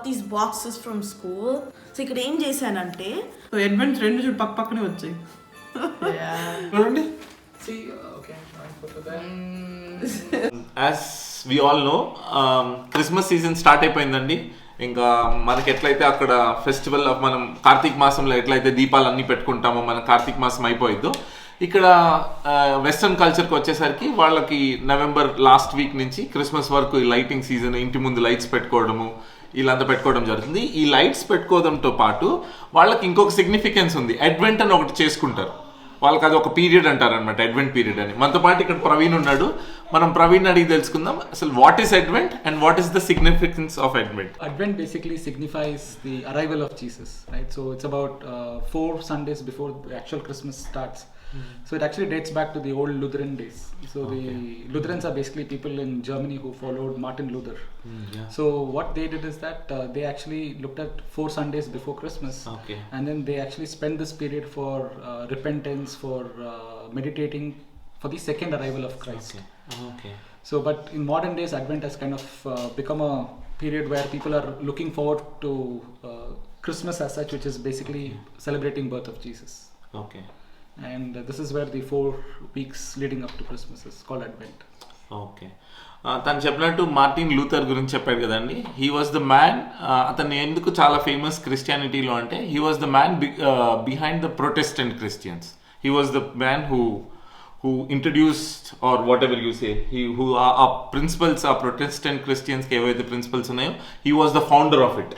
these boxes from school. So ఇక్కడ ఏం చేశానంటే అడ్వెంట్స్ రెండు చూడు పక్క పక్కనే వచ్చాయి. చూడండి. As we all know Christmas season start అయిపోయిందండి. ఇంకా మనకి ఎట్లయితే అక్కడ ఫెస్టివల్ మనం కార్తీక మాసంలో ఎట్లయితే దీపాలు అన్నీ పెట్టుకుంటామో మన కార్తీక మాసం అయిపోయిద్దో, ఇక్కడ వెస్ట్రన్ కల్చర్కి వచ్చేసరికి వాళ్ళకి నవంబర్ లాస్ట్ వీక్ నుంచి క్రిస్మస్ వరకు ఈ లైటింగ్ సీజన్, ఇంటి ముందు లైట్స్ పెట్టుకోవడము ఇలాంతా పెట్టుకోవడం జరుగుతుంది. ఈ లైట్స్ పెట్టుకోవడంతో పాటు వాళ్ళకి ఇంకొక సిగ్నిఫికెన్స్ ఉంది. అడ్వెంట్ అని ఒకటి చేసుకుంటారు. వాళ్ళకి అది ఒక పీరియడ్ అంటారనమాట, అడ్వెంట్ పీరియడ్ అని. మనతో పాటు ఇక్కడ ప్రవీణ్ ఉన్నాడు. మనం ప్రవీణ్ అడిగి తెలుసుకుందాం అసలు what is advent and what is the significance of advent. Advent basically signifies the arrival of Jesus, right? So it's about 4 Sundays before the actual Christmas starts. So it actually dates back to the old Lutheran days. So the Lutherans are basically people in Germany who followed Martin Luther. So what they did is that they actually looked at 4 Sundays before Christmas, and then they actually spent this period for repentance, for meditating for the second arrival of Christ. So but in modern days Advent has kind of become a period where people are looking forward to Christmas as such, which is basically celebrating birth of Jesus. And this is where the 4 weeks leading up to Christmas is called Advent. తను చెప్పినట్టు Martin Luther గురించి చెప్పాడు కదండి. He was the man. అతను ఎందుకు చాలా famous క్రిస్టియానిటీలో అంటే he was the man behind the Protestant Christians. He was the man who introduced, or whatever you say, who are principles, are Protestant Christians కి ఏవైతే principles ఉన్నాయో, he was the founder of it.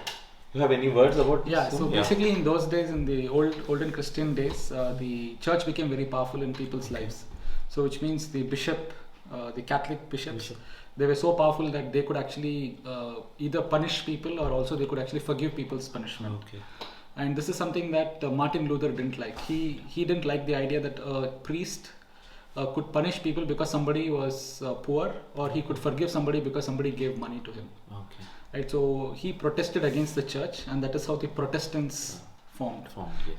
You have any words about this? So basically in those days, in the olden Christian days, the church became very powerful in people's lives. So which means the bishop, the Catholic bishops, they were so powerful that they could actually either punish people or also they could actually forgive people's punishment. And this is something that Martin Luther didn't like. He didn't like the idea that a priest could punish people because somebody was poor, or he could forgive somebody because somebody gave money to him. Right, so he protested against the church, and that is how the Protestants formed.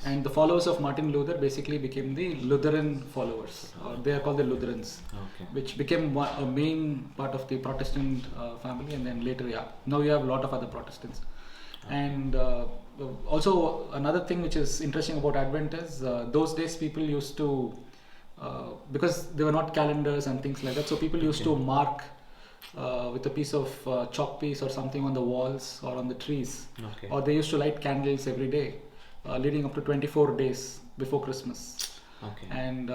And the followers of Martin Luther basically became the Lutheran followers, or they are called the Lutherans, which became a main part of the Protestant family. And then later, now you have a lot of other Protestants. And also another thing which is interesting about Advent is those days people used to because there were not calendars and things like that, so people used to mark with a piece of chalk piece or something on the walls or on the trees, or they used to light candles every day leading up to 24 days before Christmas. And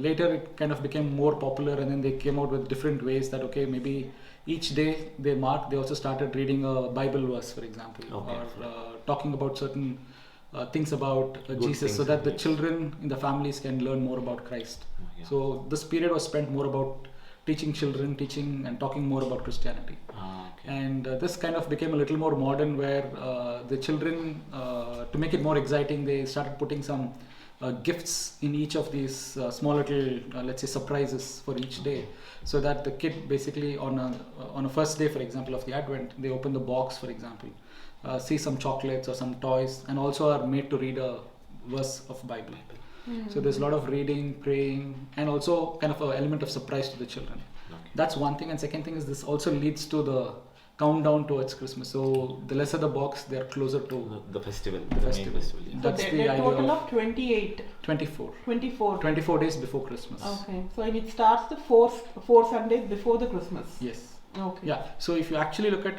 later it kind of became more popular, and then they came out with different ways that maybe each day they mark, they also started reading a Bible verse, for example, or talking about certain things about Jesus, so that the children in the families can learn more about Christ. So this period was spent more about teaching children, teaching and talking more about Christianity. And this kind of became a little more modern, where the children, to make it more exciting, they started putting some gifts in each of these small little let's say surprises for each day, so that the kid basically on a first day, for example, of the Advent, they open the box, for example, see some chocolates or some toys, and also are made to read a verse of Bible. So there's a lot of reading, praying, and also kind of an element of surprise to the children. That's one thing. And second thing is this also leads to the countdown towards Christmas. So the lesser the box, they're closer to the festival. That's the idea. Total of 24 days before Christmas. So it starts the four Sundays before the Christmas. Yes. So if you actually look at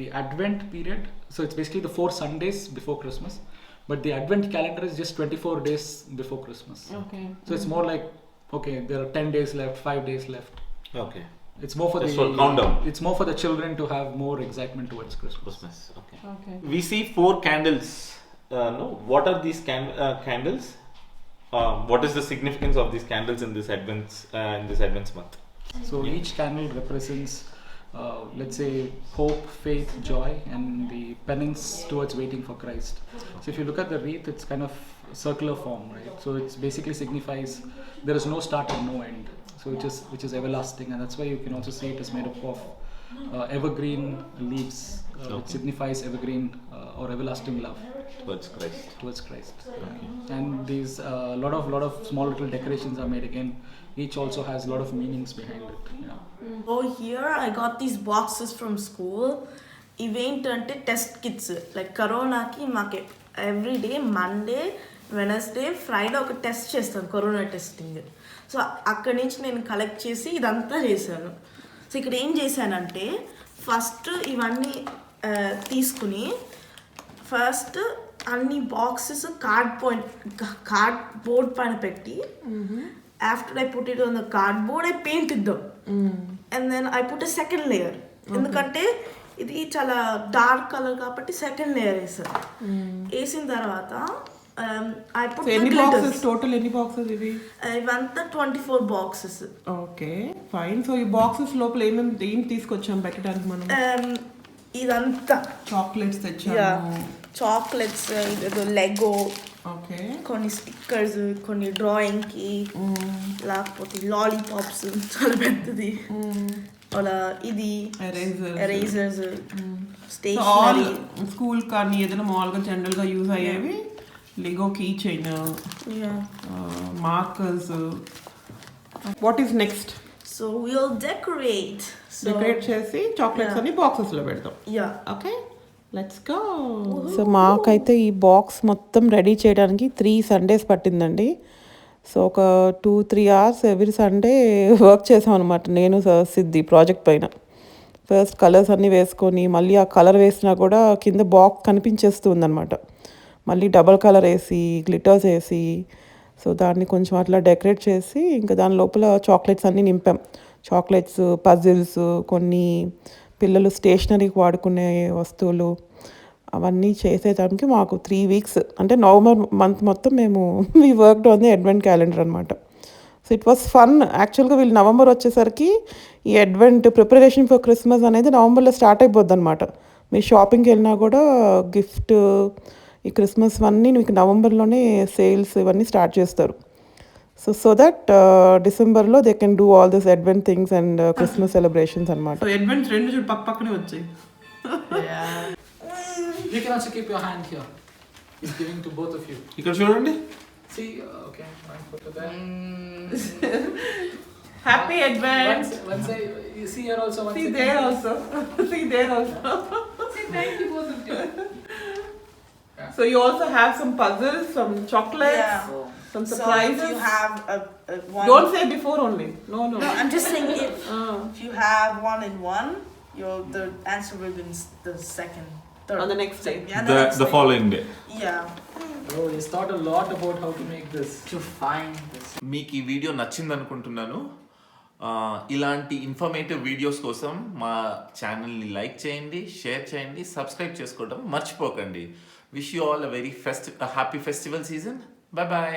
the Advent period, so it's basically the 4 Sundays before Christmas, but the Advent calendar is just 24 days before Christmas. So it's more like there are 10 days left, 5 days left. It's more for countdown. It's more for the children to have more excitement towards Christmas. We see 4 candles. What are these candles? What is the significance of these candles in this Advent month? So each candle represents let's say hope, faith, joy, and the penance towards waiting for Christ. So if you look at the wreath, it's kind of circular form, right? So it basically signifies there is no start and no end, so which is everlasting. And that's why you can also see it is made up of evergreen leaves, which signifies evergreen or everlasting love towards Christ. And these lot of small little decorations are made again. Each also has a lot of meanings behind it. So here I got these boxes from school, ఇవేంటంటే test kits. Like కరోనాకి మాకు everyday Monday, Wednesday, Friday ఒక test చేస్తాను, corona testing. So అక్కడి నుంచి నేను collect చేసి ఇదంతా చేశాను. సో ఇక్కడ ఏం చేశానంటే ఫస్ట్ ఇవన్నీ తీసుకుని ఫస్ట్ అన్ని బాక్సెస్ కార్డ్బోర్డ్ పైన పెట్టి after I put it on the cardboard I paint ఇద్దాం and then I put a second layer. ఎందుకంటే ఇది చాలా డార్క్ కలర్ కాబట్టి సెకండ్ లేయర్ వేసాను. వేసిన తర్వాత ఐ పుట్ ఎన్ని బాక్సెస్ టోటల్, ఎన్ని బాక్సెస్ ఇవి? ఇవంతా 24 బాక్సెస్. Okay fine. సో ఈ బాక్సెస్ లోపల ఏం తీసుకొచ్చాం పెట్టడానికి మనం? ఇదంతా చాక్లెట్స్ తెచ్చాము. చాక్లెట్స్, ఇదేదో లెగో, ఓకే, కొన్ని స్టిక్కర్స్, కొన్ని డ్రాయింగ్కి, లేకపోతే లాలీపాప్స్ చాలా పెద్దది, అలా ఇది ఎరేజర్స్, స్టేషనరీ, స్కూల్ కానీ ఏదైనా మామూలుగా జనరల్గా యూజ్ అయ్యేవి, lego key chain, markers. What is next? So will decorate చేసి చాక్లెట్స్ అన్ని బాక్సెస్ లో పెడతాం. Okay, let's go. సో మాకైతే ఈ బాక్స్ మొత్తం రెడీ చేయడానికి 3 Sundays పట్టిందండి. సో ఒక 2-3 hours ఎవ్రీ సండే వర్క్ చేసాం అనమాట, నేను సిద్ధి ప్రాజెక్ట్ పైన. ఫస్ట్ కలర్స్ అన్నీ వేసుకొని మళ్ళీ ఆ కలర్ వేసినా కూడా కింద బాక్స్ కనిపించేస్తుంది అనమాట. మళ్ళీ డబల్ కలర్ వేసి గ్లిటర్స్ వేసి సో దాన్ని కొంచెం అట్లా డెకరేట్ చేసి ఇంకా దాని లోపల చాక్లెట్స్ అన్నీ నింపాం. చాక్లెట్స్, పజిల్స్, కొన్ని పిల్లలు స్టేషనరీకి వాడుకునే వస్తువులు అవన్నీ చేసేదానికి మాకు 3 weeks, అంటే నవంబర్ మంత్ మొత్తం మేము we worked on the advent calendar అనమాట. So it was fun. యాక్చువల్గా వీళ్ళు నవంబర్ వచ్చేసరికి ఈ అడ్వెంట్ ప్రిపరేషన్ ఫర్ క్రిస్మస్ అనేది నవంబర్లో స్టార్ట్ అయిపోద్ది అనమాట. మీరు షాపింగ్కి వెళ్ళినా కూడా గిఫ్ట్, ఈ క్రిస్మస్ అన్నీ మీకు నవంబర్లోనే సేల్స్ ఇవన్నీ స్టార్ట్ చేస్తారు. సో దట్ డిసెంబర్లో they can do all this advent things and Christmas celebrations అనమాట. సో అడ్వెంట్స్ రెండు చూడు పక్కనే వచ్చాయి. You can also keep your hand here. He's giving to both of you. ఇక్కడ చూడండి. See, okay, one photo there. Happy advent. One side, you see here also. One See side. there also. See there also. See, thank you both of you. So you also have some puzzles, some chocolates, Yeah. some so surprises. if you have a one, Don't say before only. No. no, I'm just saying if you have one in one, the answer ribbon's the second, third. On the next day. Yeah, The following day. Yeah. Oh, he's thought a lot about how to make this. To find this. మీకు ఈ video నచ్చింది అనుకుంటున్నాను. ఇలాంటి informative videos కోసం మా ఛానల్ని like చేయండి, share చేయండి, సబ్స్క్రైబ్ చేసుకోవడం మర్చిపోకండి. Wish you all a very happy festival season. Bye bye.